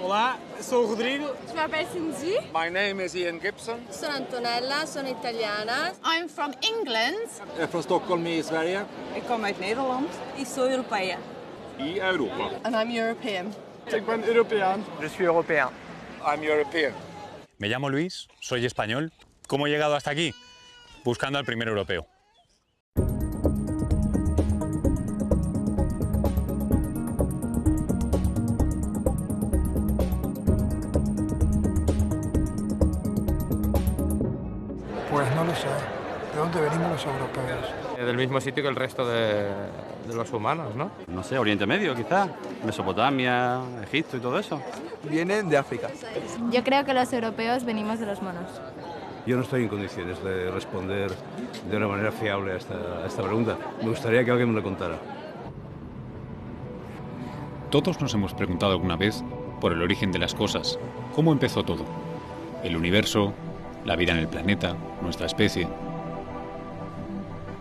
Olá, sou o Rodrigo. Je m'appelle Cindy. My name is Ian Gibson. Sono Antonella, sono italiana. I'm from England. Jag är från Stockholm i Sverige. Ik kom uit Nederland. E sou europeia. I Europa. And I'm European. Ik ben Europeaan. Je suis européen. I'm European. Me llamo Luis, soy español. ¿Cómo he llegado hasta aquí? Buscando al primer europeo. Pues no lo sé. ¿De dónde venimos los europeos? Del mismo sitio que el resto de los humanos, ¿no? No sé, Oriente Medio quizás, Mesopotamia, Egipto y todo eso. Vienen de África. Yo creo que los europeos venimos de los monos. Yo no estoy en condiciones de responder de una manera fiable a esta pregunta. Me gustaría que alguien me lo contara. Todos nos hemos preguntado alguna vez por el origen de las cosas. ¿Cómo empezó todo? El universo, la vida en el planeta, nuestra especie.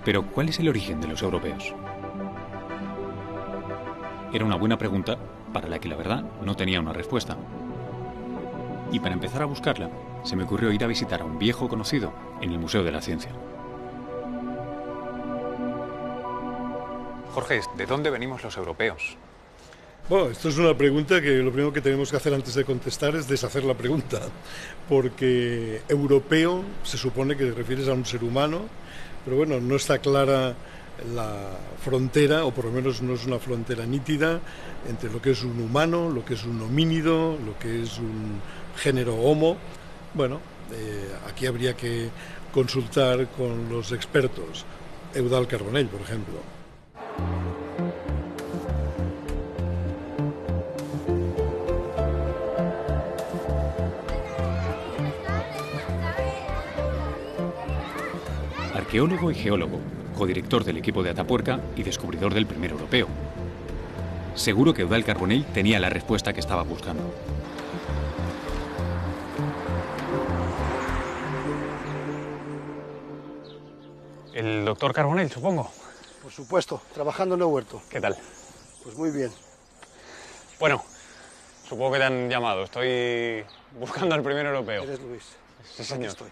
Pero, ¿cuál es el origen de los europeos? Era una buena pregunta para la que la verdad no tenía una respuesta. Y para empezar a buscarla, se me ocurrió ir a visitar a un viejo conocido en el Museo de la Ciencia. Jorge, ¿de dónde venimos los europeos? Bueno, esto es una pregunta que lo primero que tenemos que hacer antes de contestar es deshacer la pregunta, porque europeo se supone que te refieres a un ser humano, pero bueno, no está clara la frontera, o por lo menos no es una frontera nítida, entre lo que es un humano, lo que es un homínido, lo que es un género homo. Bueno, aquí habría que consultar con los expertos, Eudald Carbonell, por ejemplo. Arqueólogo y geólogo, codirector del equipo de Atapuerca y descubridor del primer europeo. Seguro que Eudald Carbonell tenía la respuesta que estaba buscando. El doctor Carbonell, supongo. Por supuesto, trabajando en el huerto. ¿Qué tal? Pues muy bien. Bueno, supongo que te han llamado. Estoy buscando al primer europeo. Eres Luis. Sí, señor. Aquí estoy.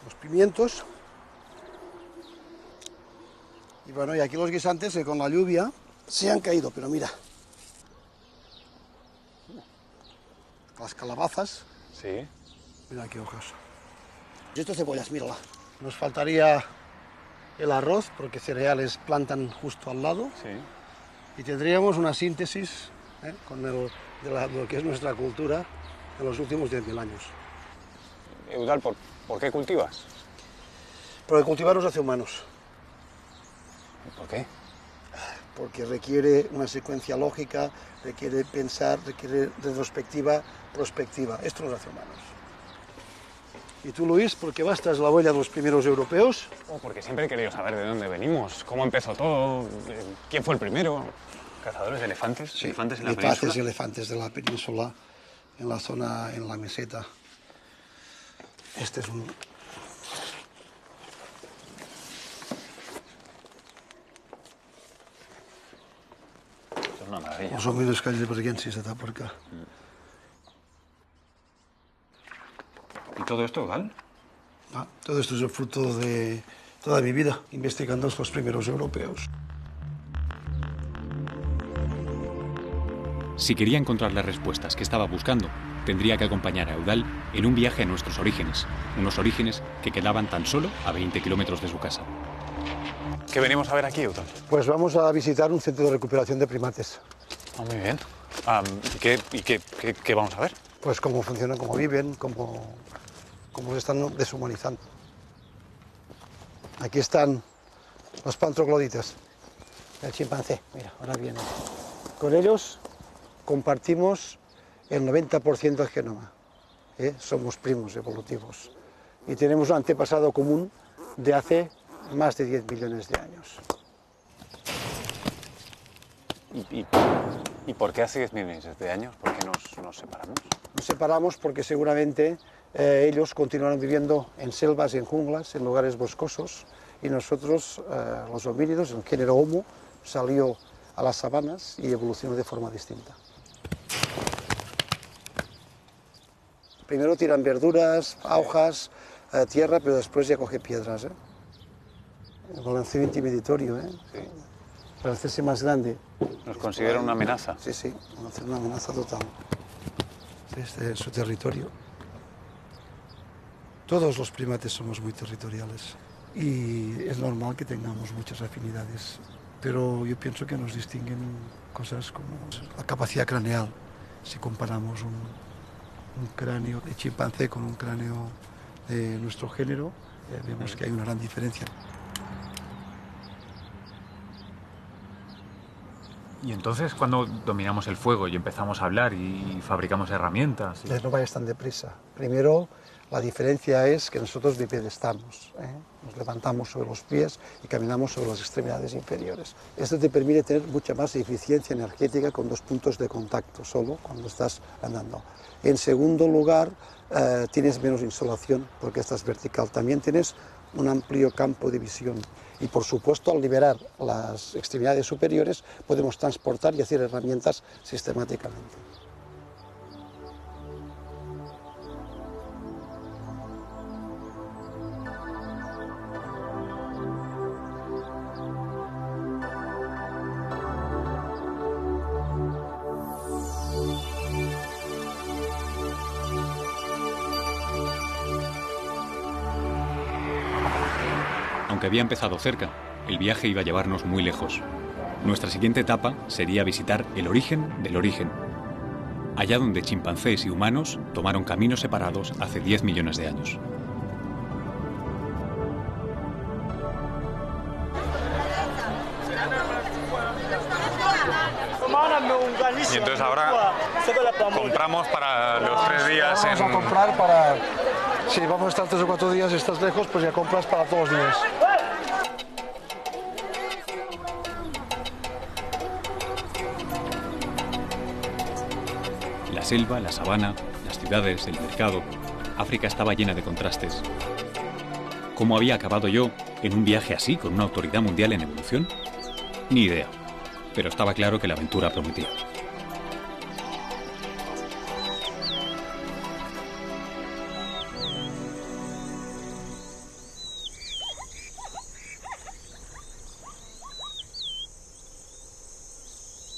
Los pimientos. Y bueno, y aquí los guisantes que con la lluvia se han caído, pero mira. Las calabazas. Sí. Mira qué hojas. Y estas cebollas, mírala. Nos faltaría el arroz, porque cereales plantan justo al lado. Sí. Y tendríamos una síntesis con lo que es nuestra cultura en los últimos 10.000 años. Eudald, ¿por qué cultivas? Porque cultivar nos hace humanos. ¿Por qué? Porque requiere una secuencia lógica, requiere pensar, requiere retrospectiva, prospectiva. Esto nos hace humanos. ¿Y tú, Luis, por qué vas tras la huella de los primeros europeos? Porque siempre he querido saber de dónde venimos, cómo empezó todo, quién fue el primero. ¿Cazadores de elefantes? Sí, ¿Elefantes en la península? Elefantes de la península, en la zona, en la meseta. Este es un... Esto es una maravilla. Los homínidos heidelbergensis de Atapuerca. ¿Y todo esto, Eudald? Todo esto es el fruto de toda mi vida investigando estos primeros europeos. Si quería encontrar las respuestas que estaba buscando, tendría que acompañar a Eudald en un viaje a nuestros orígenes, unos orígenes que quedaban tan solo a 20 kilómetros de su casa. ¿Qué venimos a ver aquí, Eudald? Pues vamos a visitar un centro de recuperación de primates. Muy bien. ¿Qué vamos a ver? Pues cómo funcionan, cómo viven, cómo se están deshumanizando. Aquí están los pantroglodites, el chimpancé. Mira, ahora viene. Con ellos compartimos el 90% del genoma. Somos primos evolutivos. Y tenemos un antepasado común de hace más de 10 millones de años. ¿Y por qué hace 10 millones de años? ¿Por qué nos separamos? Nos separamos porque seguramente ellos continuaron viviendo en selvas, en junglas, en lugares boscosos, y nosotros, los homínidos, el género Homo, salió a las sabanas y evolucionó de forma distinta. Primero tiran verduras, hojas, tierra, pero después ya coge piedras. El balanceo intimidatorio, para hacerse más grande. ¿Nos considera una amenaza? Sí, sí, una amenaza total. Este es su territorio. Todos los primates somos muy territoriales y es normal que tengamos muchas afinidades, pero yo pienso que nos distinguen cosas como la capacidad craneal. Si comparamos un cráneo de chimpancé con un cráneo de nuestro género, vemos que hay una gran diferencia. Y entonces, ¿cuándo dominamos el fuego y empezamos a hablar y fabricamos herramientas? No vayas tan deprisa. Primero, la diferencia es que nosotros bipedestamos, nos levantamos sobre los pies y caminamos sobre las extremidades inferiores. Esto te permite tener mucha más eficiencia energética con 2 puntos de contacto solo cuando estás andando. En segundo lugar, tienes menos insolación porque estás vertical. También tienes un amplio campo de visión. Y por supuesto, al liberar las extremidades superiores, podemos transportar y hacer herramientas sistemáticamente. Aunque había empezado cerca, el viaje iba a llevarnos muy lejos. Nuestra siguiente etapa sería visitar el origen del origen, allá donde chimpancés y humanos tomaron caminos separados hace 10 millones de años. Y entonces ahora compramos para los 3 días Vamos a comprar para... Si vamos a estar 3 o 4 días y estás lejos, pues ya compras para todos los días. La selva, la sabana, las ciudades, el mercado. África estaba llena de contrastes. ¿Cómo había acabado yo en un viaje así con una autoridad mundial en evolución? Ni idea. Pero estaba claro que la aventura prometía.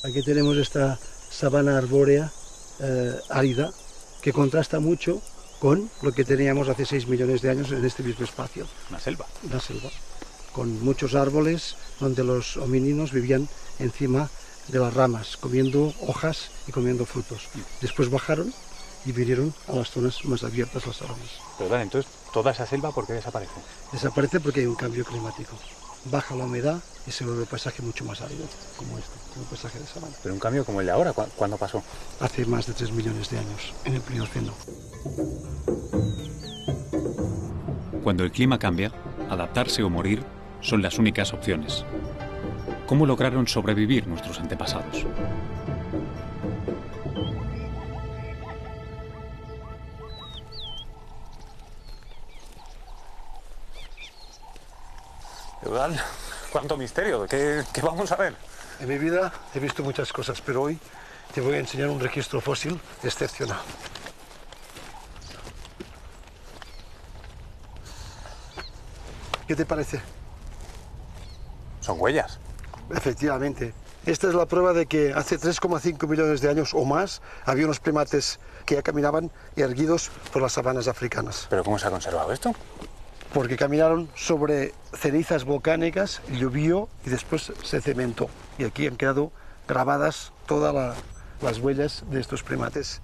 Aquí tenemos esta sabana arbórea árida que contrasta mucho con lo que teníamos hace 6 millones de años en este mismo espacio. Una selva. Una selva, con muchos árboles donde los homínidos vivían encima de las ramas, comiendo hojas y comiendo frutos. Después bajaron y vinieron a las zonas más abiertas, las sabanas. Pero vale, entonces, ¿toda esa selva por qué desaparece? Desaparece porque hay un cambio climático. Baja la humedad y se vuelve un paisaje mucho más árido, como este, un paisaje de sabana. Pero un cambio como el de ahora, ¿cuándo pasó? Hace más de 3 millones de años, en el Plioceno. Cuando el clima cambia, adaptarse o morir son las únicas opciones. ¿Cómo lograron sobrevivir nuestros antepasados? Eudal, ¿cuánto misterio? ¿Qué vamos a ver? En mi vida he visto muchas cosas, pero hoy te voy a enseñar un registro fósil excepcional. ¿Qué te parece? Son huellas. Efectivamente. Esta es la prueba de que hace 3,5 millones de años o más había unos primates que ya caminaban erguidos por las sabanas africanas. ¿Pero cómo se ha conservado esto? Porque caminaron sobre cenizas volcánicas, llovió y después se cementó. Y aquí han quedado grabadas todas las huellas de estos primates.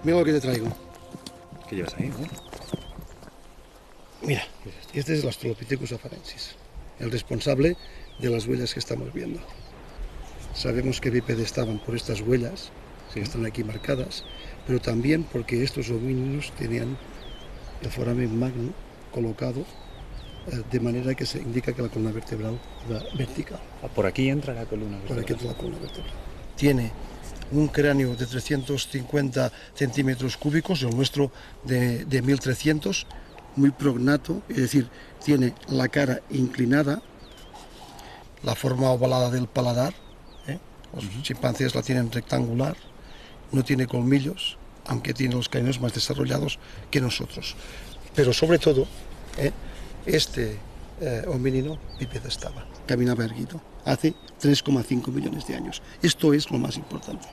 Mira lo que te traigo. ¿Qué llevas ahí? Mira, este es el Australopithecus afarensis, el responsable de las huellas que estamos viendo. Sabemos que bipedestaban por estas huellas, que están aquí marcadas, pero también porque estos homínidos tenían el foramen magno colocado de manera que se indica que la columna vertebral va vertical. Por aquí entra la columna vertebral. Por aquí entra la columna vertebral. Tiene un cráneo de 350 centímetros cúbicos, el nuestro de 1300, muy prognato, es decir, tiene la cara inclinada, la forma ovalada del paladar. Los chimpancés la tienen rectangular, no tiene colmillos, aunque tiene los caninos más desarrollados que nosotros. Pero sobre todo, este homínino bípedo estaba, caminaba erguido, hace 3,5 millones de años. Esto es lo más importante.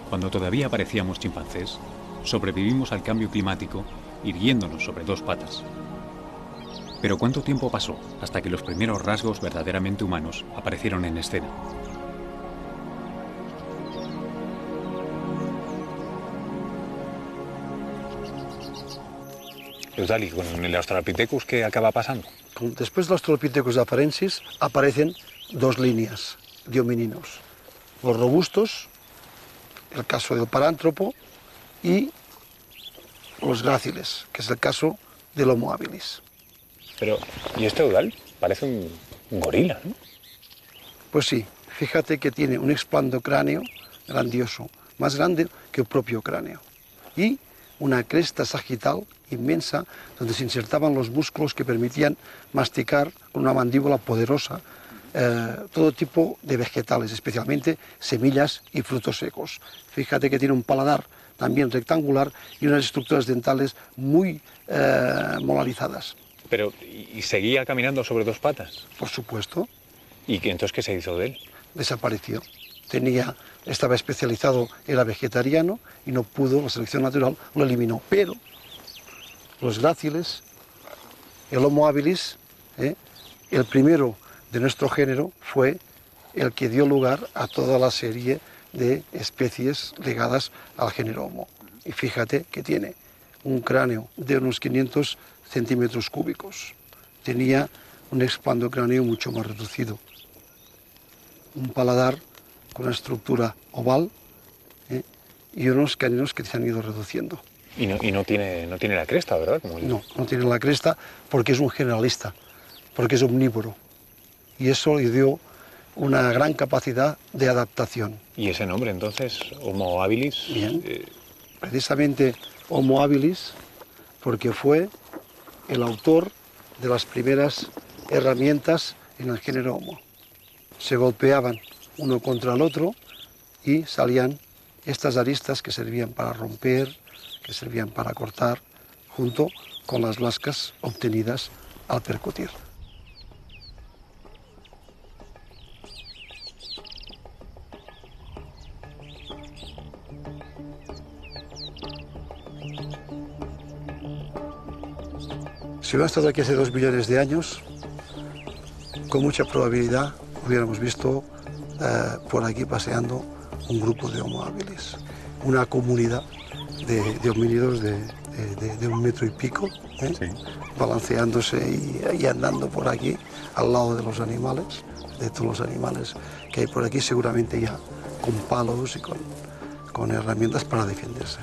Cuando todavía parecíamos chimpancés, sobrevivimos al cambio climático irguiéndonos sobre dos patas. Pero ¿cuánto tiempo pasó hasta que los primeros rasgos verdaderamente humanos aparecieron en escena? Eudali, con el Australopithecus, ¿qué acaba pasando? Después del Australopithecus afarensis aparecen dos líneas de homínidos. Los robustos, el caso del parántropo, y los gráciles, que es el caso del Homo habilis. Pero, ¿y este Eudal? Parece un gorila, ¿no? Pues sí, fíjate que tiene un explandocráneo grandioso, más grande que el propio cráneo. Y una cresta sagital inmensa donde se insertaban los músculos que permitían masticar con una mandíbula poderosa todo tipo de vegetales, especialmente semillas y frutos secos. Fíjate que tiene un paladar también rectangular y unas estructuras dentales muy molarizadas. Pero, ¿y seguía caminando sobre dos patas? Por supuesto. ¿Y entonces qué se hizo de él? Desapareció. Estaba especializado, era vegetariano y no pudo, la selección natural lo eliminó. Pero los gráciles, el Homo habilis, el primero de nuestro género, fue el que dio lugar a toda la serie de especies ligadas al género Homo. Y fíjate que tiene un cráneo de unos 500 centímetros cúbicos. Tenía un explandocráneo mucho más reducido. Un paladar con una estructura oval y unos caninos que se han ido reduciendo. Y no tiene la cresta, ¿verdad? No tiene la cresta porque es un generalista, porque es omnívoro. Y eso le dio una gran capacidad de adaptación. ¿Y ese nombre entonces, Homo habilis? Bien, precisamente Homo habilis, porque fue el autor de las primeras herramientas en el género Homo. Se golpeaban uno contra el otro y salían estas aristas que servían para romper, que servían para cortar, junto con las lascas obtenidas al percutir. Si hubiera estado aquí hace 2 millones de años, con mucha probabilidad hubiéramos visto por aquí paseando un grupo de Homo habilis, una comunidad de homínidos de 1 metro y pico, balanceándose y andando por aquí al lado de los animales, de todos los animales que hay por aquí, seguramente ya con palos y con herramientas para defenderse.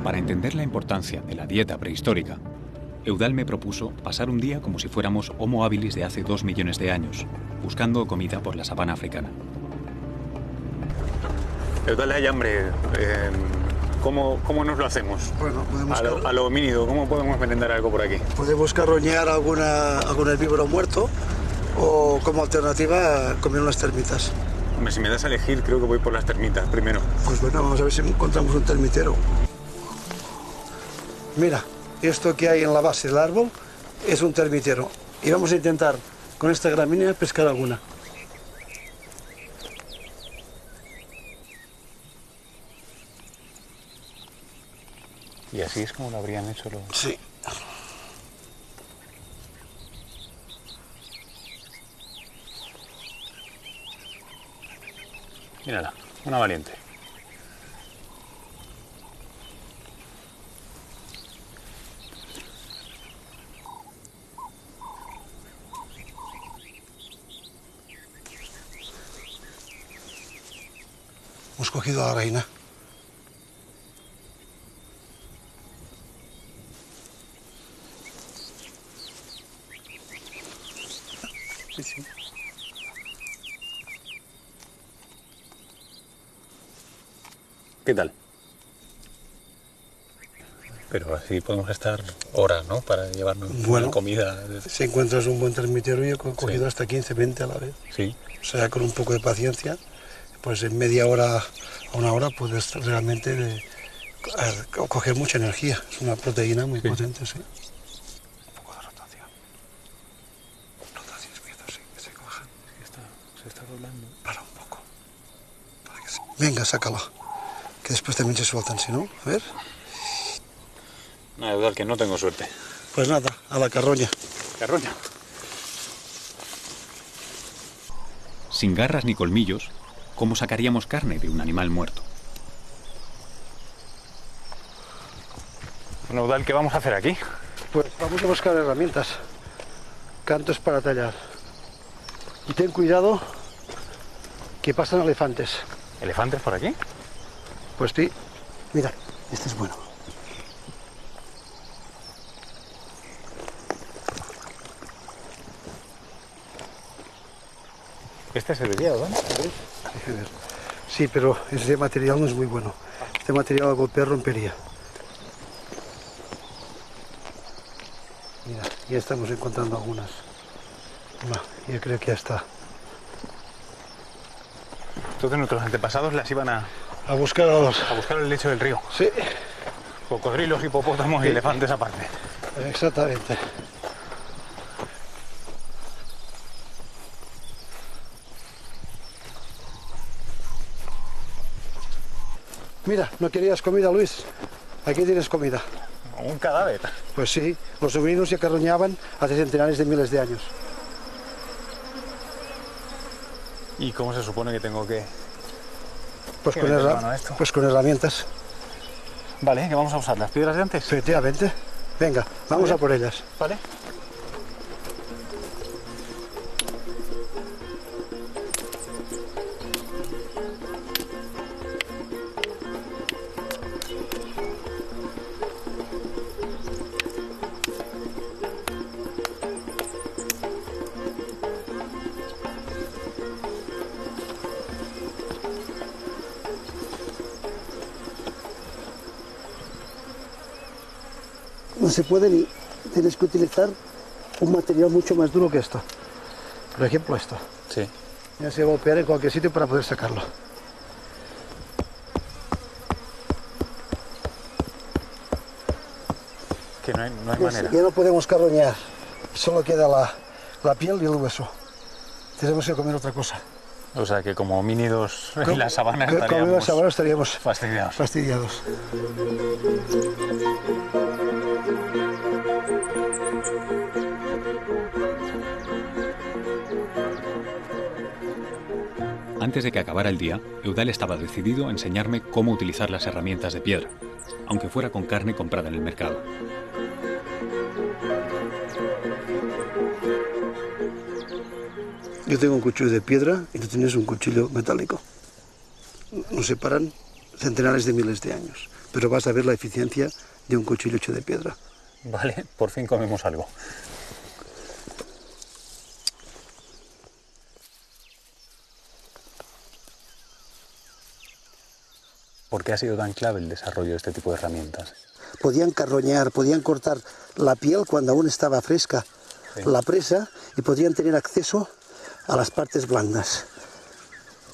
Para entender la importancia de la dieta prehistórica, Eudal me propuso pasar un día como si fuéramos Homo habilis de hace 2 millones de años, buscando comida por la sabana africana. Eudal, hay hambre. ¿Cómo nos lo hacemos? Bueno, a lo homínido, ¿cómo podemos merendar algo por aquí? Podemos carroñar algún herbívoro muerto o, como alternativa, comer unas termitas. Hombre, si me das a elegir, creo que voy por las termitas primero. Pues bueno, vamos a ver si encontramos un termitero. Mira, esto que hay en la base del árbol es un termitero. Y vamos a intentar, con esta gramínea, pescar alguna. ¿Y así es como lo habrían hecho los...? Sí. Mírala, una valiente. Hemos cogido a la reina. Sí. ¿Qué tal? Pero así podemos estar horas, ¿no? Para llevarnos Bueno, comida. Si encuentras un buen termitero, yo he cogido hasta 15, 20 a la vez. Sí. O sea, con un poco de paciencia, pues en media hora a una hora puedes realmente coger mucha energía. Es una proteína muy potente, sí. Un poco de rotación. Rotación, sí, que se cojan. Se está doblando. Para un poco. Venga, sácala. Que después también se sueltan, si no. A ver. No, Eudal, que no tengo suerte. Pues nada, a la carroña. ¿Carroña? Sin garras ni colmillos, ¿cómo sacaríamos carne de un animal muerto? Bueno, Eudal, ¿qué vamos a hacer aquí? Pues vamos a buscar herramientas. Cantos para tallar. Y ten cuidado que pasan elefantes. ¿Elefantes por aquí? Pues sí. Mira, este es bueno. Este se vería, ¿verdad? Sí, pero ese material no es muy bueno. Este material al golpear rompería. Mira, ya estamos encontrando algunas. No, yo creo que ya está. Entonces nuestros antepasados las iban a buscar a buscar el lecho del río. Sí. Cocodrilos, hipopótamos y elefantes aparte. Exactamente. Mira, ¿no querías comida, Luis? Aquí tienes comida. ¿Un cadáver? Pues sí, los sobrinos ya carroñaban hace centenares de miles de años. ¿Y cómo se supone que tengo que...? Pues ¿Qué con, meter mano a esto? pues con herramientas. Vale, ¿qué vamos a usar? ¿Las piedras de antes? Efectivamente. Venga, vamos a por ellas. Vale. No se puede ni... Tienes que utilizar un material mucho más duro que esto. Por ejemplo, esto. Sí. Ya se va a golpear en cualquier sitio para poder sacarlo. Que no hay Pues manera. ya no podemos carroñar. Solo queda la piel y el hueso. Tenemos que comer otra cosa. O sea que como homínidos en la sabana Como en la estaríamos sabana estaríamos fastidiados. Antes de que acabara el día, Eudal estaba decidido a enseñarme cómo utilizar las herramientas de piedra, aunque fuera con carne comprada en el mercado. Yo tengo un cuchillo de piedra y tú tienes un cuchillo metálico. Nos separan centenares de miles de años, pero vas a ver la eficiencia de un cuchillo hecho de piedra. Vale, por fin comemos algo. ¿Por qué ha sido tan clave el desarrollo de este tipo de herramientas? Podían carroñar, podían cortar la piel cuando aún estaba fresca, la presa, y podían tener acceso a las partes blandas.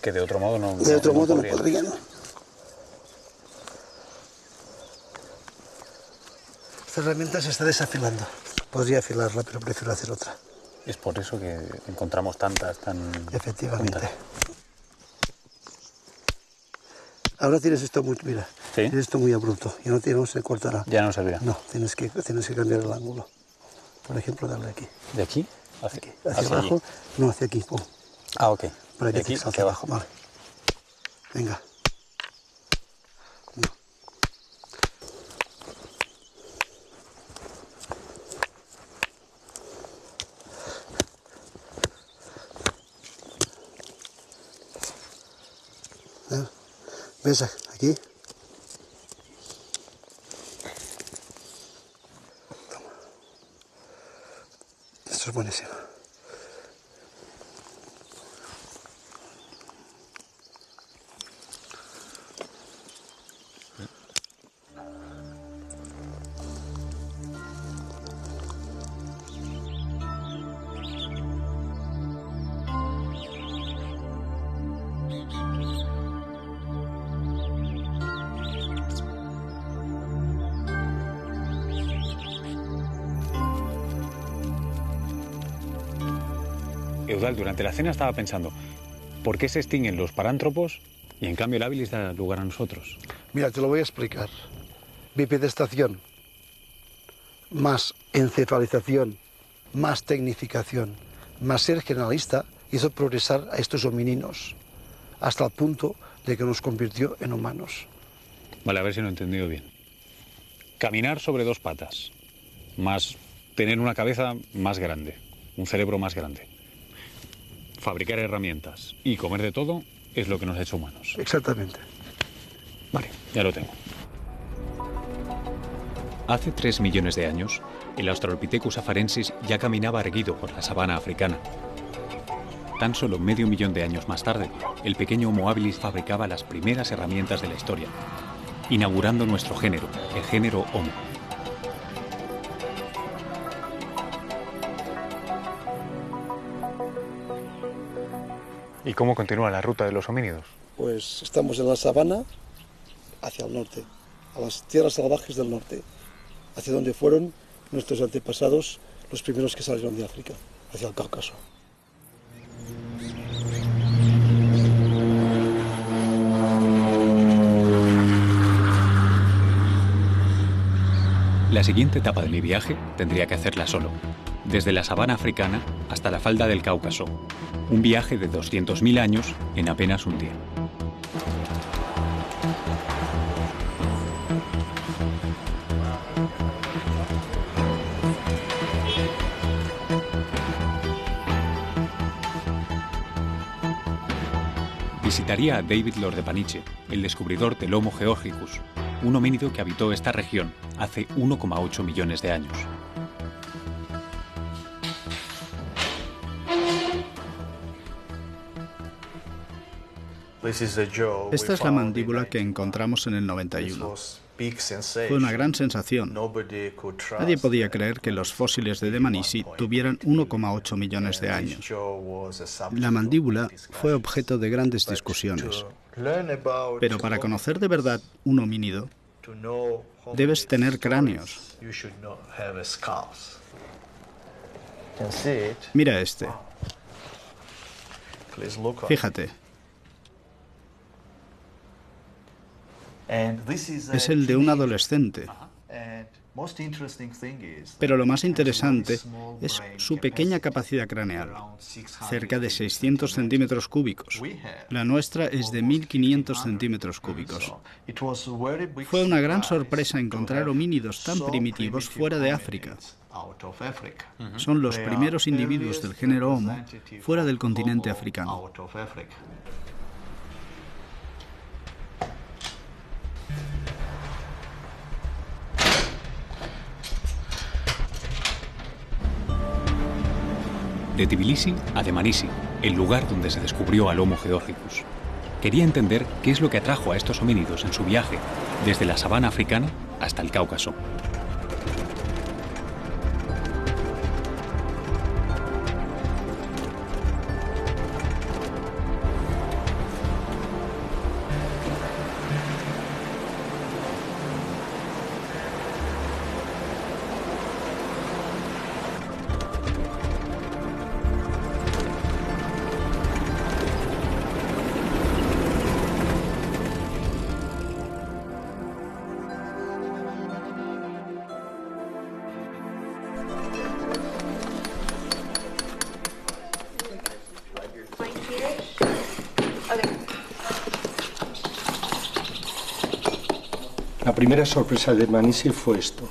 Que de otro modo no De otro modo no podrían. Esta herramienta se está desafilando. Podría afilarla, pero prefiero hacer otra. Es por eso que encontramos tantas tan... Efectivamente. juntas. Ahora tienes esto muy, mira, ¿Sí? tienes esto muy abrupto y no se cortará. Ya no servirá. No, tienes que cambiar el ángulo. Por ejemplo, darle aquí. ¿De aquí? Hacia Abajo, allí. no, hacia aquí. Pum. Ah, ok. Para De que aquí te salte hacia abajo. Vale. Venga. No. ¿Ves aquí? Toma. Esto es buenísimo. Eudald, durante la cena estaba pensando, ¿por qué se extinguen los parántropos y en cambio el habilis da lugar a nosotros? Mira, te lo voy a explicar. Bipedestación, más encefalización, más tecnificación, más ser generalista, hizo progresar a estos homininos hasta el punto de que nos convirtió en humanos. Vale, a ver si lo he entendido bien. Caminar sobre dos patas, más tener una cabeza más grande, un cerebro más grande. Fabricar herramientas y comer de todo es lo que nos ha hecho humanos. Exactamente. Vale, ya lo tengo. Hace 3 millones de años, el Australopithecus afarensis ya caminaba erguido por la sabana africana. Tan solo medio millón de años más tarde, el pequeño Homo habilis fabricaba las primeras herramientas de la historia, inaugurando nuestro género, el género Homo. ¿Y cómo continúa la ruta de los homínidos? Pues estamos en la sabana hacia el norte, a las tierras salvajes del norte, hacia donde fueron nuestros antepasados, los primeros que salieron de África, hacia el Cáucaso. La siguiente etapa de mi viaje tendría que hacerla solo, desde la sabana africana hasta la falda del Cáucaso, un viaje de 200.000 años en apenas un día. Visitaría a David Lord de Paniche, el descubridor del Homo georgicus, un homínido que habitó esta región hace 1,8 millones de años. Esta es la mandíbula que encontramos en el 91. Fue una gran sensación. Nadie podía creer que los fósiles de Dmanisi tuvieran 1,8 millones de años. La mandíbula fue objeto de grandes discusiones. Pero para conocer de verdad un homínido, debes tener cráneos. Mira este. Fíjate. Es el de un adolescente. Pero lo más interesante es su pequeña capacidad craneal, cerca de 600 centímetros cúbicos. La nuestra es de 1.500 centímetros cúbicos. Fue una gran sorpresa encontrar homínidos tan primitivos fuera de África. Son los primeros individuos del género Homo fuera del continente africano. De Tbilisi a Dmanisi, el lugar donde se descubrió al Homo georgicus. Quería entender qué es lo que atrajo a estos homínidos en su viaje desde la sabana africana hasta el Cáucaso. La primera sorpresa de Dmanisi fue esto: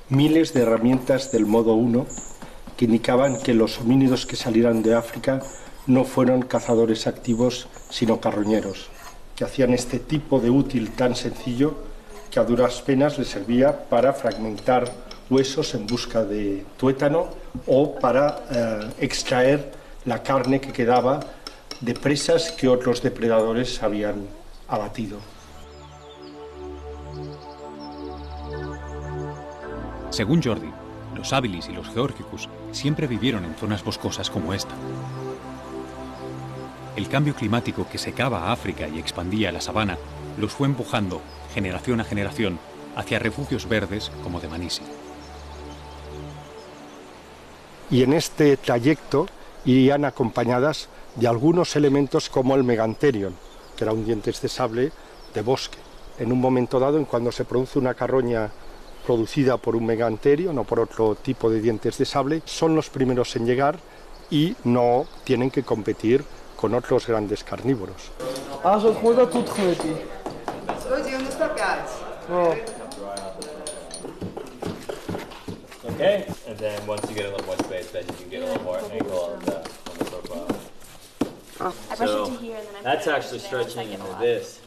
miles de herramientas del modo 1 que indicaban que los homínidos que salieran de África no fueron cazadores activos, sino carroñeros, que hacían este tipo de útil tan sencillo que a duras penas les servía para fragmentar huesos en busca de tuétano o para extraer la carne que quedaba de presas que otros depredadores habían abatido. Según Jordi, los habilis y los georgicus siempre vivieron en zonas boscosas como esta. El cambio climático que secaba a África y expandía la sabana los fue empujando, generación a generación, hacia refugios verdes como Dmanisi. Y en este trayecto irían acompañadas de algunos elementos como el meganterion, que era un dientes de sable de bosque. En un momento dado, en cuando se produce una carroña producida por un meganterion o por otro tipo de dientes de sable, son los primeros en llegar y no tienen que competir con otros grandes carnívoros. Okay, and then once you get a little more space, then you can get a little more angle on the profile. So that's actually stretching into this.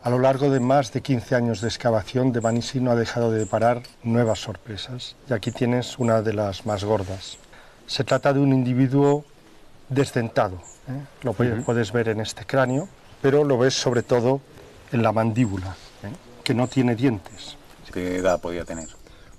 A lo largo de más de 15 años de excavación, Dmanisi no ha dejado de deparar nuevas sorpresas. Y aquí tienes una de las más gordas. Se trata de un individuo desdentado, ¿eh? Lo puedes ver en este cráneo, pero lo ves sobre todo en la mandíbula, ¿eh? Que no tiene dientes. ¿Qué edad podía tener?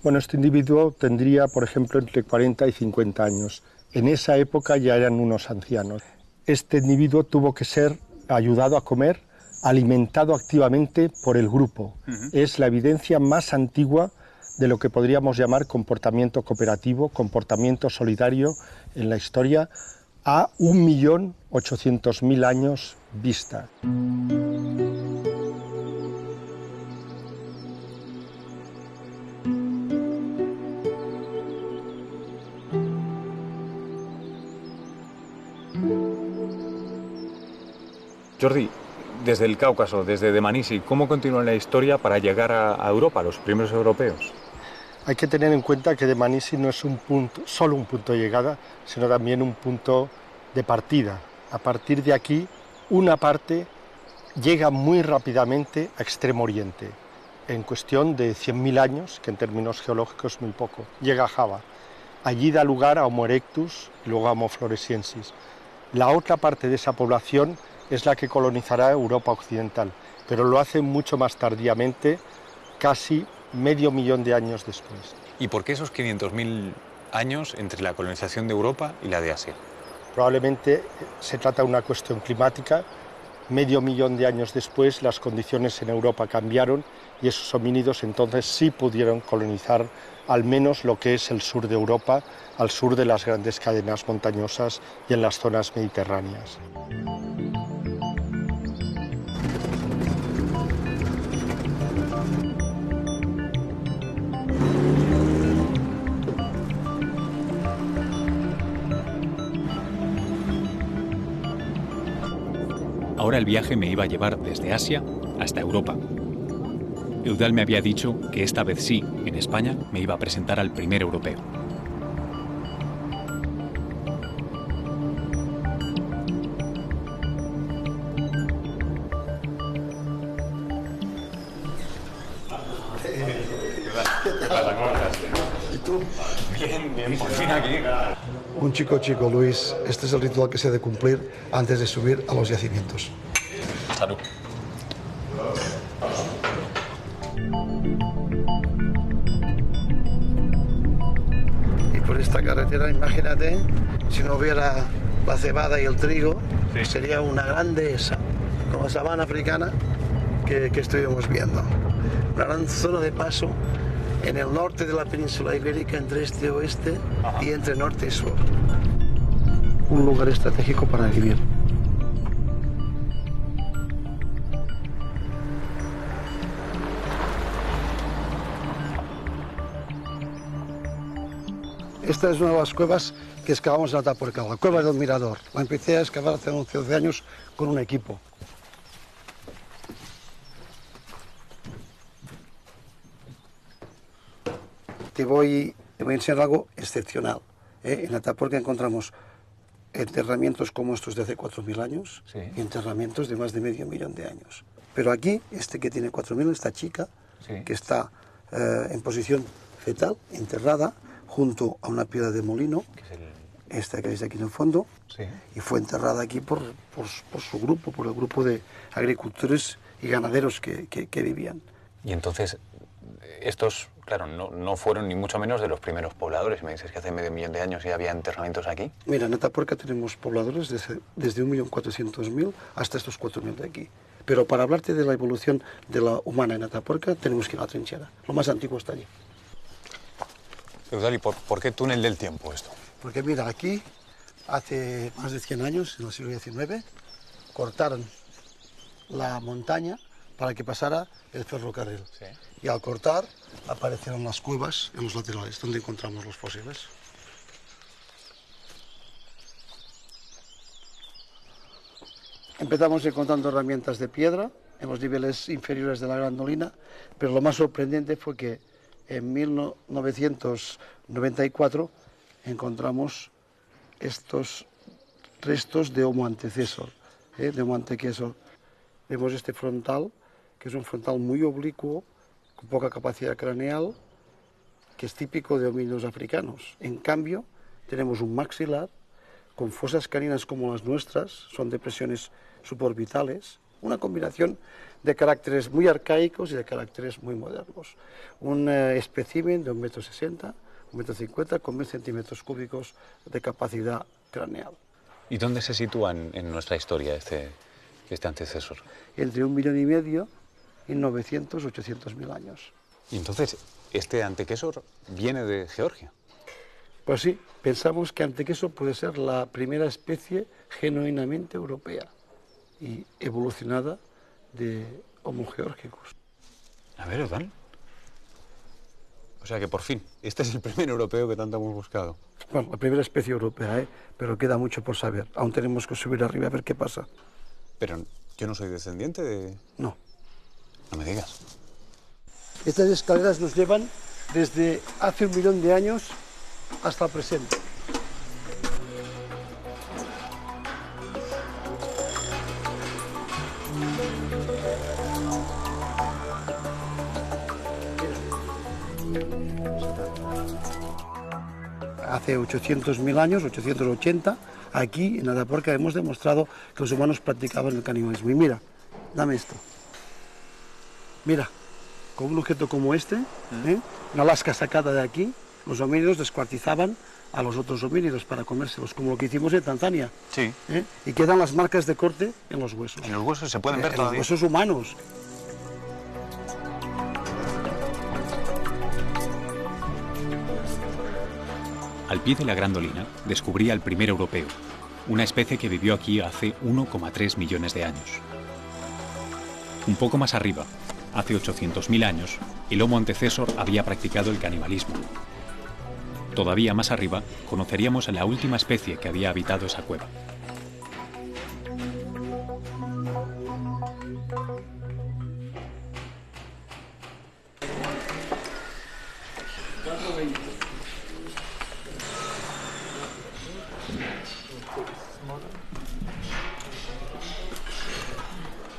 Bueno, este individuo tendría, por ejemplo, entre 40 y 50 años. En esa época ya eran unos ancianos. Este individuo tuvo que ser ayudado a comer, alimentado activamente por el grupo. Es la evidencia más antigua de lo que podríamos llamar comportamiento cooperativo, comportamiento solidario en la historia, a 1.800.000 años vista. Jordi, desde el Cáucaso, desde Dmanisi, ¿cómo continúa la historia para llegar a Europa, a los primeros europeos? Hay que tener en cuenta que Dmanisi no es solo un punto de llegada, sino también un punto de partida. A partir de aquí, una parte llega muy rápidamente a Extremo Oriente. En cuestión de 100.000 años, que en términos geológicos es muy poco, llega a Java. Allí da lugar a Homo erectus y luego a Homo floresiensis. La otra parte de esa población es la que colonizará Europa occidental, pero lo hace mucho más tardíamente, casi medio millón de años después. ¿Y por qué esos 500.000 años entre la colonización de Europa y la de Asia? Probablemente se trata de una cuestión climática. Medio millón de años después las condiciones en Europa cambiaron y esos homínidos entonces sí pudieron colonizar al menos lo que es el sur de Europa, al sur de las grandes cadenas montañosas y en las zonas mediterráneas. Ahora el viaje me iba a llevar desde Asia hasta Europa. Eudal me había dicho que esta vez sí, en España, me iba a presentar al primer europeo. ¿Y tú? Bien, bien, por fin aquí. Un chico, Luis, este es el ritual que se ha de cumplir antes de subir a los yacimientos. Salud. Y por esta carretera, imagínate, si no hubiera la cebada y el trigo, sería una gran dehesa, como la sabana africana que estuvimos viendo. Una gran zona de paso en el norte de la península ibérica, entre este y oeste, y entre norte y sur. Un lugar estratégico para vivir. Esta es una de las cuevas que excavamos en Atapuerca, la Cueva del Mirador. La empecé a excavar hace 11 años con un equipo. Te voy a enseñar algo excepcional. En Atapuerca encontramos enterramientos como estos de hace 4.000 años y enterramientos de más de medio millón de años. Pero aquí, este que tiene 4.000, esta chica, que está en posición fetal, enterrada, junto a una piedra de molino, esta que veis aquí en el fondo, y fue enterrada aquí por su grupo, por el grupo de agricultores y ganaderos que vivían. Y entonces, estos, claro, no fueron ni mucho menos de los primeros pobladores. Me dices que hace medio millón de años ya había enterramientos aquí. Mira, en Atapuerca tenemos pobladores desde 1.400.000 hasta estos 4.000 de aquí. Pero para hablarte de la evolución de la humana en Atapuerca, tenemos que ir a la trinchera. Lo más antiguo está allí. Eudal, ¿y por qué túnel del tiempo esto? Porque mira, aquí Hace más de 100 años, en el siglo XIX, cortaron la montaña para que pasara el ferrocarril. Sí. Y al cortar aparecieron las cuevas en los laterales, donde encontramos los fósiles. Empezamos encontrando herramientas de piedra en los niveles inferiores de la Grandolina, pero lo más sorprendente fue que en 1994 encontramos estos restos de Homo antecesor, de Homo antecesor. Vemos este frontal, que es un frontal muy oblicuo, con poca capacidad craneal, que es típico de homínidos africanos. En cambio, tenemos un maxilar con fosas caninas como las nuestras, son depresiones suborbitales, una combinación de caracteres muy arcaicos y de caracteres muy modernos. Un espécimen de 1,60 m, 1,50 m, con 1000 centímetros cúbicos de capacidad craneal. ¿Y dónde se sitúa en nuestra historia este antecesor? Entre 1,5 millones y 900, 800.000 años. Y entonces, ¿este antecesor viene de Georgia? Pues sí, pensamos que antecesor puede ser la primera especie genuinamente europea y evolucionada de Homo georgicus. A ver, Odal. O sea que por fin, este es el primer europeo que tanto hemos buscado. Bueno, la primera especie europea, pero queda mucho por saber. Aún tenemos que subir arriba a ver qué pasa. Pero yo no soy descendiente de... No. No me digas. Estas escaleras nos llevan desde hace 1 millón de años hasta el presente. Hace 800.000 años, 880, aquí en Atapuerca hemos demostrado que los humanos practicaban el canibalismo. Y mira, dame esto. Mira, con un objeto como este, una lasca sacada de aquí, los homínidos descuartizaban a los otros homínidos para comérselos, como lo que hicimos en Tanzania. Sí. Y quedan las marcas de corte en los huesos. En los huesos se pueden ver todavía. En los huesos humanos. Al pie de la Grandolina descubrí al primer europeo, una especie que vivió aquí hace 1,3 millones de años. Un poco más arriba, hace 800.000 años, el Homo antecesor había practicado el canibalismo. Todavía más arriba, conoceríamos a la última especie que había habitado esa cueva.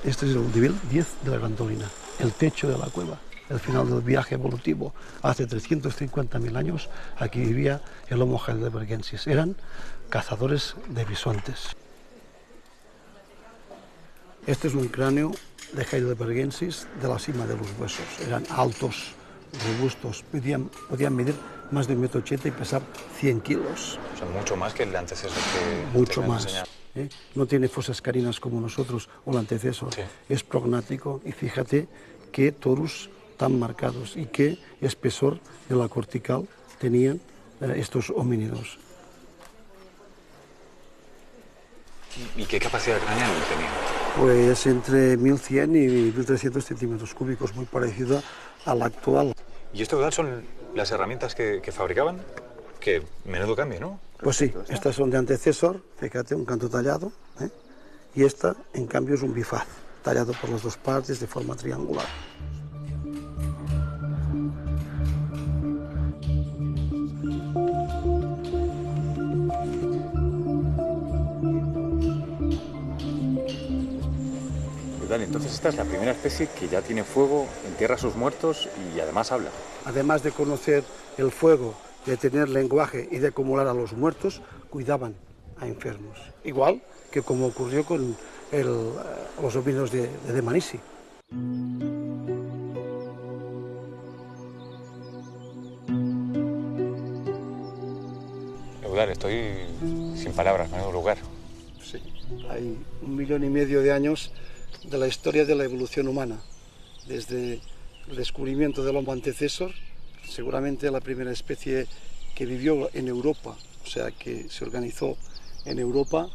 Este es el nivel 10 de la Grandolina, el techo de la cueva. El final del viaje evolutivo. Hace 350.000 años aquí vivía el Homo heidelbergensis. Eran cazadores de bisontes. Este es un cráneo de heidelbergensis de la cima de los huesos. Eran altos, robustos, podían medir más de 1,80 m y pesar 100 kilos. O sea, mucho más que el antecesor que... Mucho más. No tiene fosas carinas como nosotros o el antecesor. Sí. Es prognático y fíjate qué torus tan marcados y qué espesor de la cortical tenían estos homínidos. ¿Y qué capacidad craneal tenían? Pues entre 1.100 y 1.300 centímetros cúbicos, muy parecida a la actual. ¿Y esto son las herramientas que fabricaban? Que menudo cambio, ¿no? Pues sí, estas son de antecesor, fíjate, un canto tallado, y esta, en cambio, es un bifaz, tallado por las dos partes de forma triangular. Entonces esta es la primera especie que ya tiene fuego, entierra a sus muertos y además habla. Además de conocer el fuego, de tener lenguaje y de acumular a los muertos, cuidaban a enfermos. Igual que como ocurrió con los homínidos de Dmanisi. Eudal, estoy sin palabras, menudo lugar. Sí, hay 1,5 millones de años de la historia de la evolución humana, desde el descubrimiento del Homo antecesor, seguramente la primera especie que vivió en Europa, o sea, que se organizó en Europa,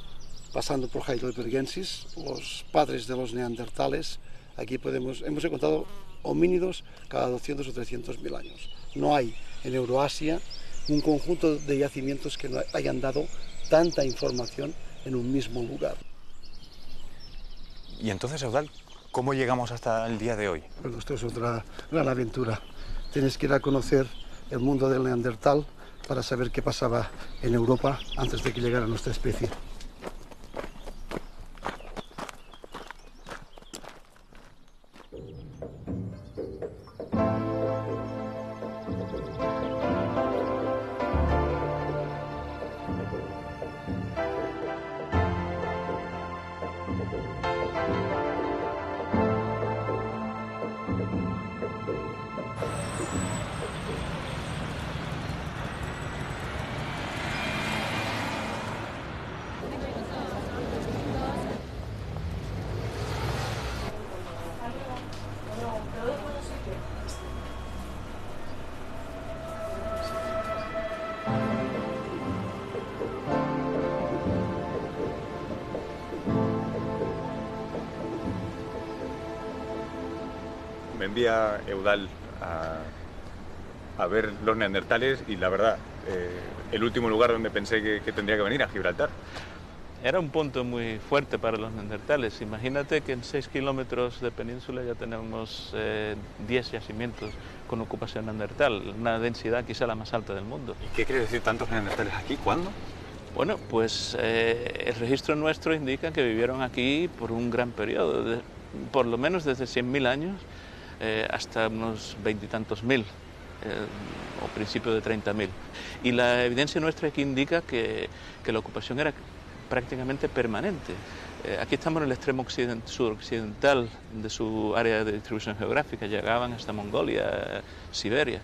pasando por Heidelbergensis, los padres de los neandertales. Aquí hemos encontrado homínidos cada 200 o 300 mil años. No hay en Euroasia un conjunto de yacimientos que no hayan dado tanta información en un mismo lugar. Y entonces, Eudald, ¿cómo llegamos hasta el día de hoy? Bueno, esto es otra gran aventura. Tienes que ir a conocer el mundo del neandertal para saber qué pasaba en Europa antes de que llegara nuestra especie. Me envía Eudald a ver los neandertales y la verdad, el último lugar donde pensé que tendría que venir, a Gibraltar. Era un punto muy fuerte para los neandertales. Imagínate que en 6 kilómetros de península ya tenemos 10 yacimientos con ocupación neandertal, una densidad quizá la más alta del mundo. ¿Y qué quiere decir tantos neandertales aquí? ¿Cuándo? Bueno, pues el registro nuestro indica que vivieron aquí por un gran periodo, por lo menos desde 100.000 años hasta unos 20 y tantos mil, o principio de 30.000. Y la evidencia nuestra aquí indica que la ocupación era prácticamente permanente. Aquí estamos en el extremo suroccidental de su área de distribución geográfica, llegaban hasta Mongolia, Siberia.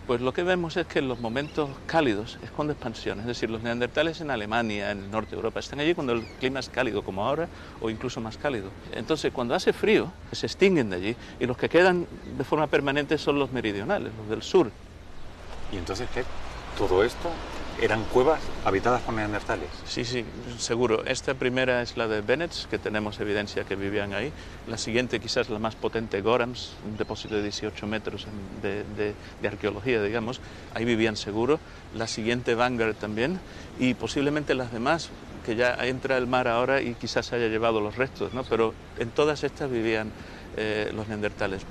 Pues lo que vemos es que en los momentos cálidos es cuando expansión, es decir, los neandertales en Alemania, en el norte de Europa, están allí cuando el clima es cálido, como ahora, o incluso más cálido. Entonces, cuando hace frío, se extinguen de allí, y los que quedan de forma permanente son los meridionales, los del sur. ¿Y entonces qué? ¿Todo esto eran cuevas habitadas por neandertales? Sí, sí, seguro. Esta primera es la de Bennett, que tenemos evidencia que vivían ahí. La siguiente, quizás la más potente, Gorams, un depósito de 18 metros de arqueología, digamos. Ahí vivían seguro. La siguiente, Vanguard, también. Y posiblemente las demás, que ya entra el mar ahora y quizás haya llevado los restos, ¿no? Pero en todas estas vivían los neandertales.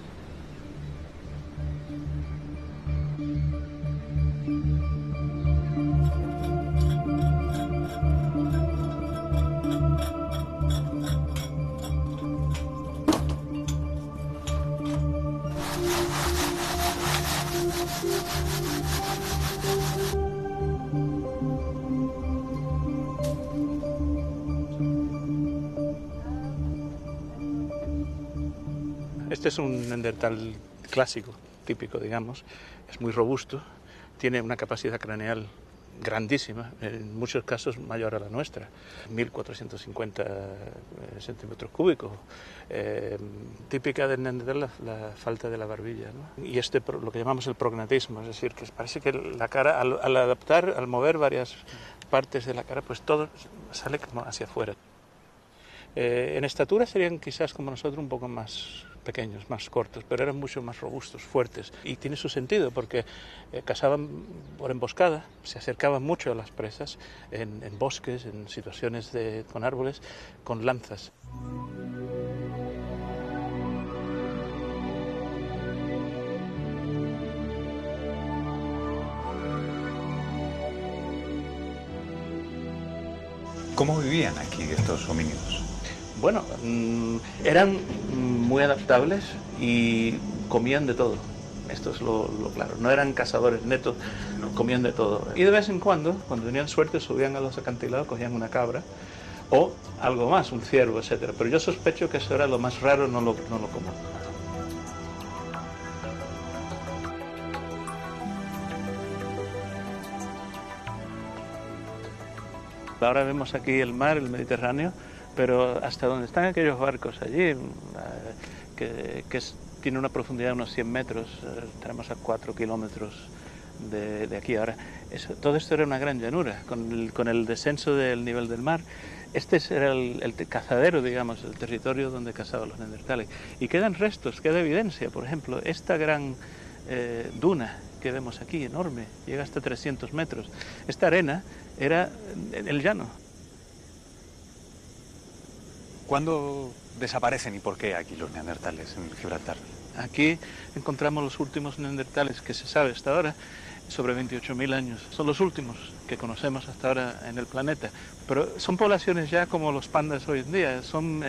Este es un neandertal clásico, típico, digamos. Es muy robusto, tiene una capacidad craneal grandísima, en muchos casos mayor a la nuestra, 1.450 centímetros cúbicos. Típica del neandertal la falta de la barbilla, ¿no? Y lo que llamamos el prognatismo, es decir, que parece que la cara, al adaptar, al mover varias partes de la cara, pues todo sale como hacia afuera. En estatura serían quizás como nosotros un poco más pequeños, más cortos, pero eran mucho más robustos, fuertes. Y tiene su sentido porque cazaban por emboscada, se acercaban mucho a las presas en bosques, en situaciones con árboles, con lanzas. ¿Cómo vivían aquí estos homínidos? Bueno, eran muy adaptables y comían de todo. Esto es lo claro. No eran cazadores netos, comían de todo. Y de vez en cuando tenían suerte, subían a los acantilados, cogían una cabra o algo más, un ciervo, etc. Pero yo sospecho que eso era lo más raro, no lo común. Ahora vemos aquí el mar, el Mediterráneo, pero hasta donde están aquellos barcos allí, tiene una profundidad de unos 100 metros, tenemos a 4 kilómetros de aquí ahora, Todo esto era una gran llanura, con el descenso del nivel del mar. Este era el cazadero, digamos, el territorio donde cazaban los neandertales. Y quedan restos, queda evidencia. Por ejemplo, esta gran duna que vemos aquí, enorme, llega hasta 300 metros. Esta arena era el llano. ¿Cuándo desaparecen y por qué aquí los neandertales en Gibraltar? Aquí encontramos los últimos neandertales que se sabe hasta ahora, sobre 28.000 años. Son los últimos que conocemos hasta ahora en el planeta. Pero son poblaciones ya como los pandas hoy en día, son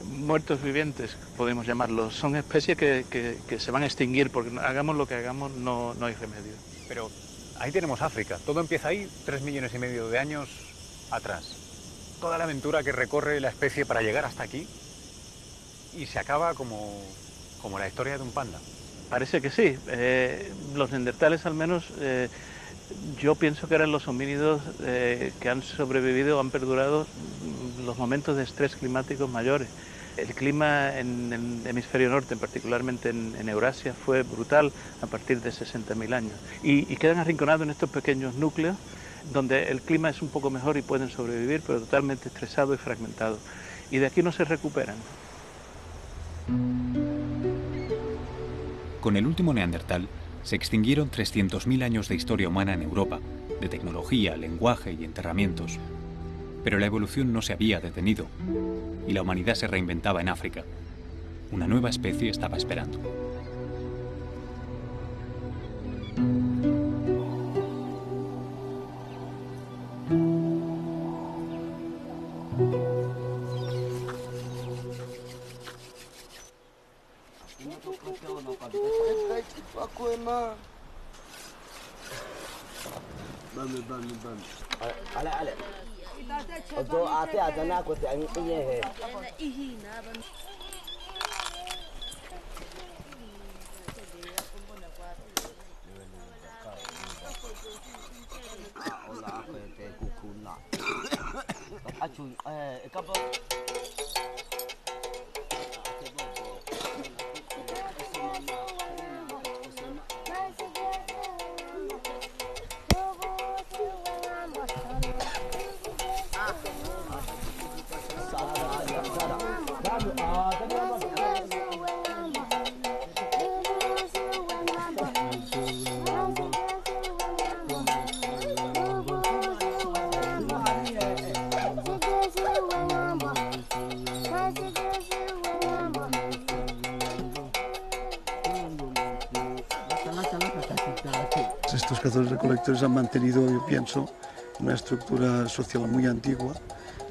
muertos vivientes, podemos llamarlos. Son especies que se van a extinguir porque hagamos lo que hagamos, no hay remedio. Pero ahí tenemos África. Todo empieza ahí 3,5 millones de años atrás. Toda la aventura que recorre la especie para llegar hasta aquí y se acaba como la historia de un panda. Parece que sí. Los neandertales, al menos, yo pienso que eran los homínidos que han sobrevivido, han perdurado los momentos de estrés climáticos mayores. El clima en el hemisferio norte, particularmente en Eurasia, fue brutal a partir de 60.000 años. Y quedan arrinconados en estos pequeños núcleos donde el clima es un poco mejor y pueden sobrevivir, pero totalmente estresados y fragmentados. Y de aquí no se recuperan. Con el último neandertal se extinguieron 300.000 años de historia humana en Europa, de tecnología, lenguaje y enterramientos. Pero la evolución no se había detenido y la humanidad se reinventaba en África. Una nueva especie estaba esperando. Estos cazadores-recolectores han mantenido, yo pienso, una estructura social muy antigua.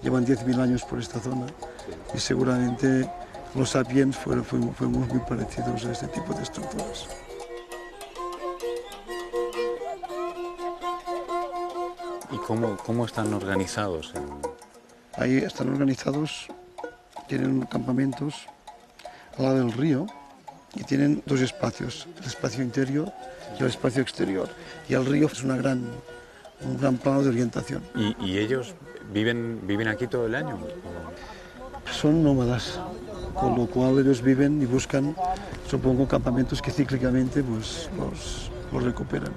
Llevan 10.000 años por esta zona y seguramente los sapiens fuimos muy parecidos a este tipo de estructuras. ¿Y cómo están organizados? Ahí están organizados, tienen campamentos al lado del río y tienen dos espacios, el espacio interior y el espacio exterior. Y el río es un gran plano de orientación. ¿Y ellos viven aquí todo el año? Son nómadas, con lo cual ellos viven y buscan, supongo, campamentos que cíclicamente pues, los recuperan.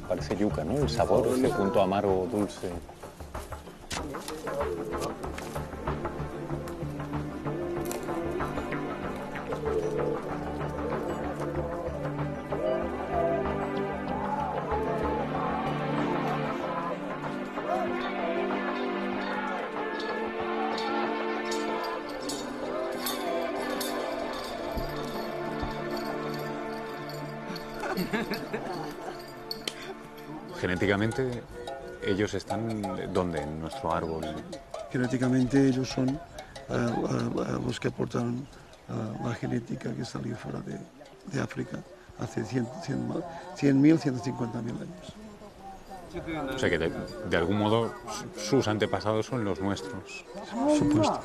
Parece yuca, ¿no? El sabor, ese punto amargo, dulce. Genéticamente, ellos están ¿dónde? En nuestro árbol. Genéticamente ellos son los que aportaron la genética que salió fuera de África hace 100.000, 150.000 años. O sea que de algún modo sus antepasados son los nuestros. Por supuesto.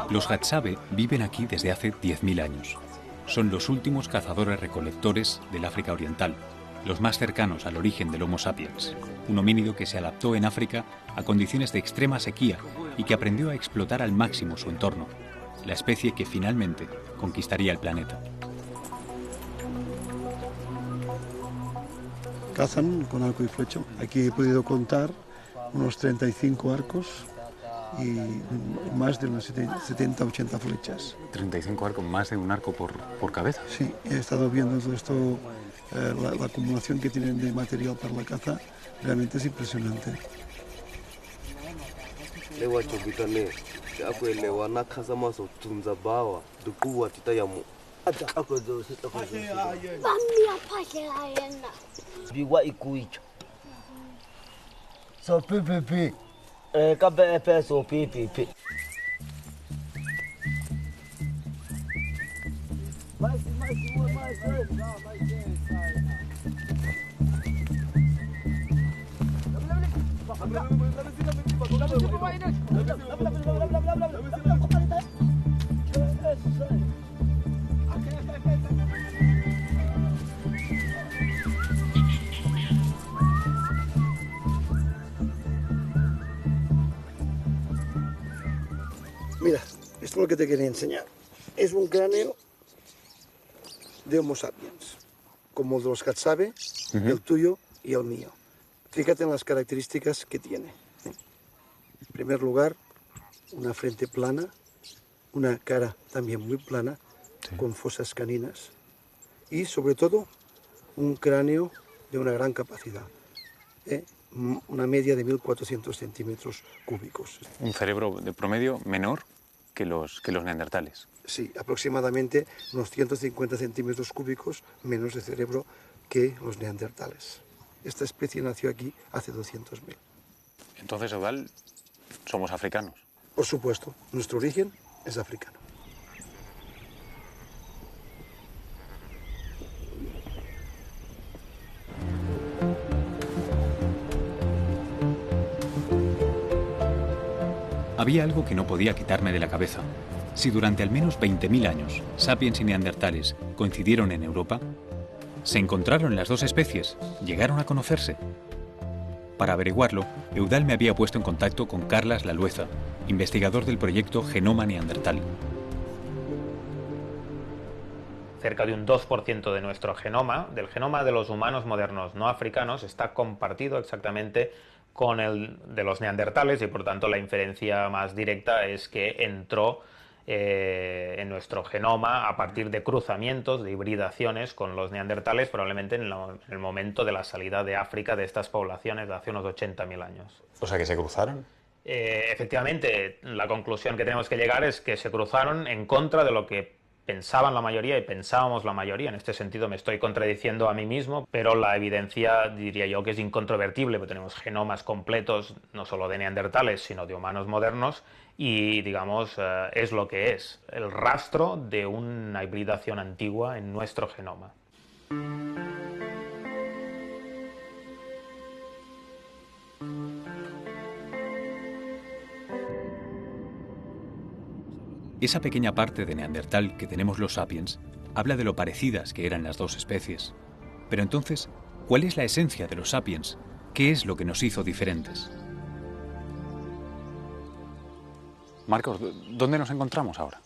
Los Hadzabe viven aquí desde hace 10.000 años. Son los últimos cazadores-recolectores del África Oriental, los más cercanos al origen del Homo sapiens, un homínido que se adaptó en África a condiciones de extrema sequía y que aprendió a explotar al máximo su entorno, la especie que finalmente conquistaría el planeta. Cazan con arco y flecha. Aquí he podido contar unos 35 arcos y más de unas 70-80 flechas. 35 arcos, más de un arco por cabeza. Sí, he estado viendo todo esto, la acumulación que tienen de material para la caza, realmente es impresionante. Mira, esto es lo que te quería enseñar. Es un cráneo de Homo sapiens, como el de los Hadzabe, el tuyo y el mío. Fíjate en las características que tiene. En primer lugar, una frente plana, una cara también muy plana, con fosas caninas y, sobre todo, un cráneo de una gran capacidad. Una media de 1.400 centímetros cúbicos. Un cerebro de promedio menor que los neandertales. Sí, aproximadamente unos 150 centímetros cúbicos menos de cerebro que los neandertales. Esta especie nació aquí hace 200.000. Entonces, Eudal, somos africanos. Por supuesto, nuestro origen es africano. Había algo que no podía quitarme de la cabeza. Si durante al menos 20.000 años sapiens y neandertales coincidieron en Europa, ¿se encontraron las dos especies? ¿Llegaron a conocerse? Para averiguarlo, Eudal me había puesto en contacto con Carlas Lalueza, investigador del proyecto Genoma Neandertal. Cerca de un 2% de nuestro genoma, del genoma de los humanos modernos no africanos, está compartido exactamente con el de los neandertales y por tanto la inferencia más directa es que entró en nuestro genoma a partir de cruzamientos, de hibridaciones con los neandertales, probablemente en el momento de la salida de África de estas poblaciones de hace unos 80.000 años. O sea, que se cruzaron. Efectivamente, la conclusión que tenemos que llegar es que se cruzaron en contra de lo que pensaban la mayoría y pensábamos la mayoría. En este sentido me estoy contradiciendo a mí mismo, pero la evidencia diría yo que es incontrovertible, porque tenemos genomas completos no solo de neandertales, sino de humanos modernos y, digamos, es lo que es, el rastro de una hibridación antigua en nuestro genoma. Esa pequeña parte de neandertal que tenemos los sapiens habla de lo parecidas que eran las dos especies. Pero entonces, ¿cuál es la esencia de los sapiens? ¿Qué es lo que nos hizo diferentes? Marcos, ¿dónde nos encontramos ahora?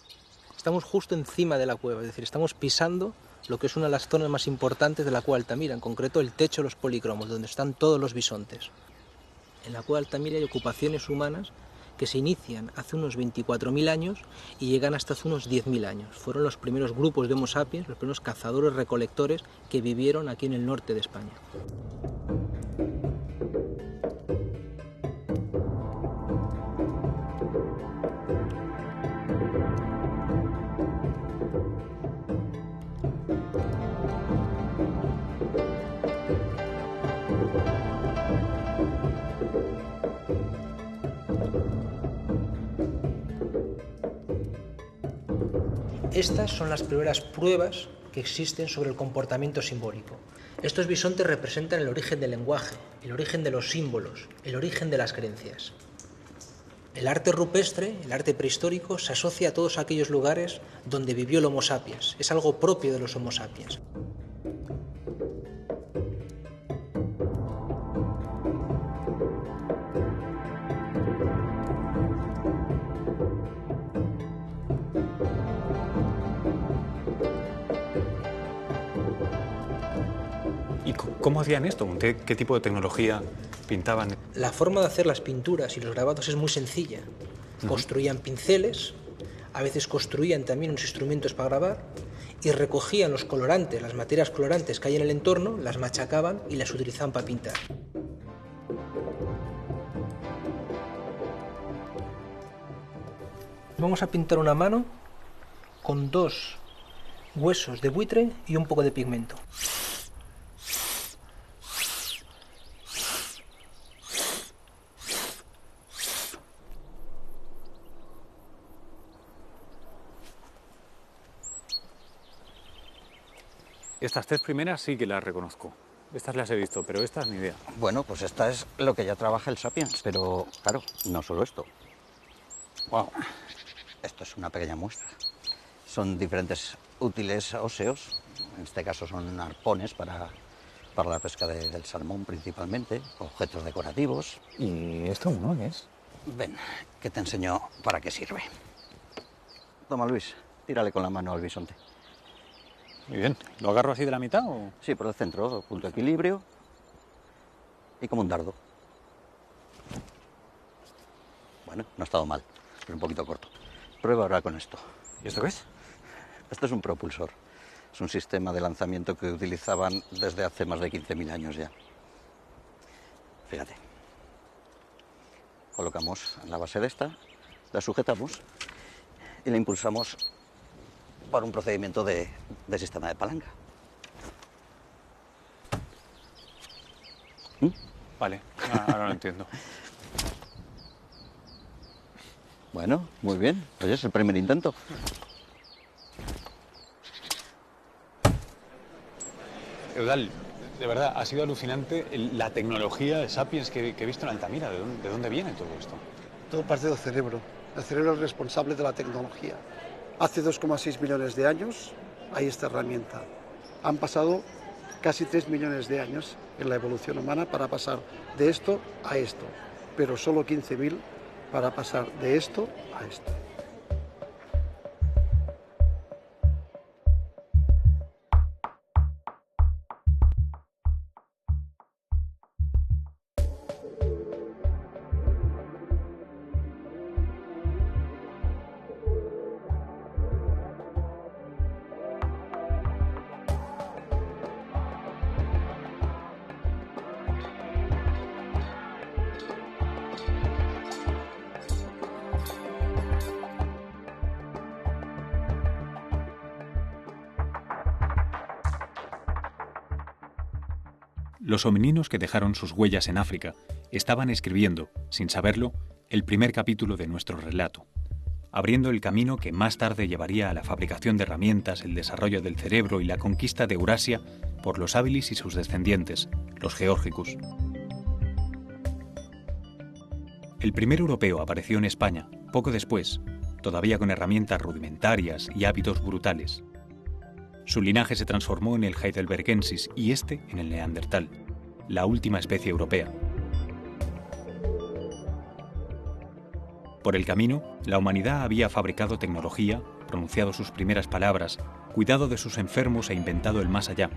Estamos justo encima de la cueva, es decir, estamos pisando lo que es una de las zonas más importantes de la cueva Altamira, en concreto el techo de los policromos, donde están todos los bisontes. En la cueva Altamira hay ocupaciones humanas que se inician hace unos 24.000 años y llegan hasta hace unos 10.000 años. Fueron los primeros grupos de Homo sapiens, los primeros cazadores-recolectores que vivieron aquí en el norte de España. Estas son las primeras pruebas que existen sobre el comportamiento simbólico. Estos bisontes representan el origen del lenguaje, el origen de los símbolos, el origen de las creencias. El arte rupestre, el arte prehistórico, se asocia a todos aquellos lugares donde vivió el Homo sapiens. Es algo propio de los Homo sapiens. ¿Cómo hacían esto? ¿Qué tipo de tecnología pintaban? La forma de hacer las pinturas y los grabados es muy sencilla. Construían pinceles, a veces construían también unos instrumentos para grabar y recogían los colorantes, las materias colorantes que hay en el entorno, las machacaban y las utilizaban para pintar. Vamos a pintar una mano con 2 huesos de buitre y un poco de pigmento. Estas 3 primeras sí que las reconozco. Estas las he visto, pero estas ni idea. Bueno, pues esta es lo que ya trabaja el Sapiens, pero claro, no solo esto. Wow. Esto es una pequeña muestra. Son diferentes útiles óseos, en este caso son arpones para la pesca del salmón principalmente, objetos decorativos. ¿Y esto no qué es? Ven, que te enseño para qué sirve. Toma, Luis, tírale con la mano al bisonte. Muy bien. ¿Lo agarro así de la mitad o...? Sí, por el centro, punto de equilibrio y como un dardo. Bueno, no ha estado mal, pero un poquito corto. Prueba ahora con esto. ¿Y esto qué es? Esto es un propulsor. Es un sistema de lanzamiento que utilizaban desde hace más de 15.000 años ya. Fíjate. Colocamos en la base de esta, la sujetamos y la impulsamos por un procedimiento de sistema de palanca. Vale, ahora lo entiendo. Bueno, muy bien. Oye, es el primer intento. Eudal, de verdad, ha sido alucinante la tecnología de Sapiens que he visto en Altamira. ¿De dónde viene todo esto? Todo parte del cerebro. El cerebro es responsable de la tecnología. Hace 2,6 millones de años hay esta herramienta. Han pasado casi 3 millones de años en la evolución humana para pasar de esto a esto, pero solo 15.000 para pasar de esto a esto. Los homininos que dejaron sus huellas en África estaban escribiendo, sin saberlo, el primer capítulo de nuestro relato, abriendo el camino que más tarde llevaría a la fabricación de herramientas, el desarrollo del cerebro y la conquista de Eurasia por los habilis y sus descendientes, los geórgicos. El primer europeo apareció en España, poco después, todavía con herramientas rudimentarias y hábitos brutales. Su linaje se transformó en el heidelbergensis y este en el neandertal, la última especie europea. Por el camino, la humanidad había fabricado tecnología, pronunciado sus primeras palabras, cuidado de sus enfermos e inventado el más allá.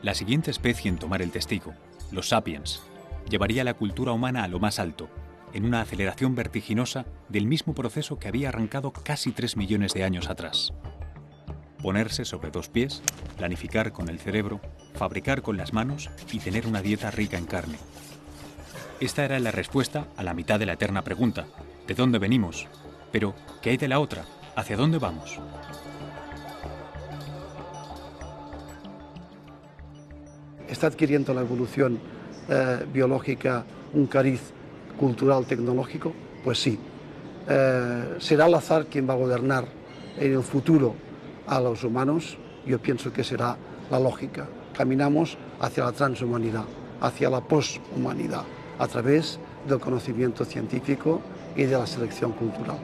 La siguiente especie en tomar el testigo, los sapiens, llevaría la cultura humana a lo más alto, en una aceleración vertiginosa del mismo proceso que había arrancado casi 3 millones de años atrás. Ponerse sobre 2 pies, planificar con el cerebro, fabricar con las manos y tener una dieta rica en carne. Esta era la respuesta a la mitad de la eterna pregunta: ¿de dónde venimos? Pero, ¿qué hay de la otra? ¿Hacia dónde vamos? ¿Está adquiriendo la evolución biológica un cariz cultural tecnológico? Pues sí. ¿Será el azar quien va a gobernar en el futuro a los humanos? Yo pienso que será la lógica. Caminamos hacia la transhumanidad, hacia la poshumanidad, a través del conocimiento científico y de la selección cultural.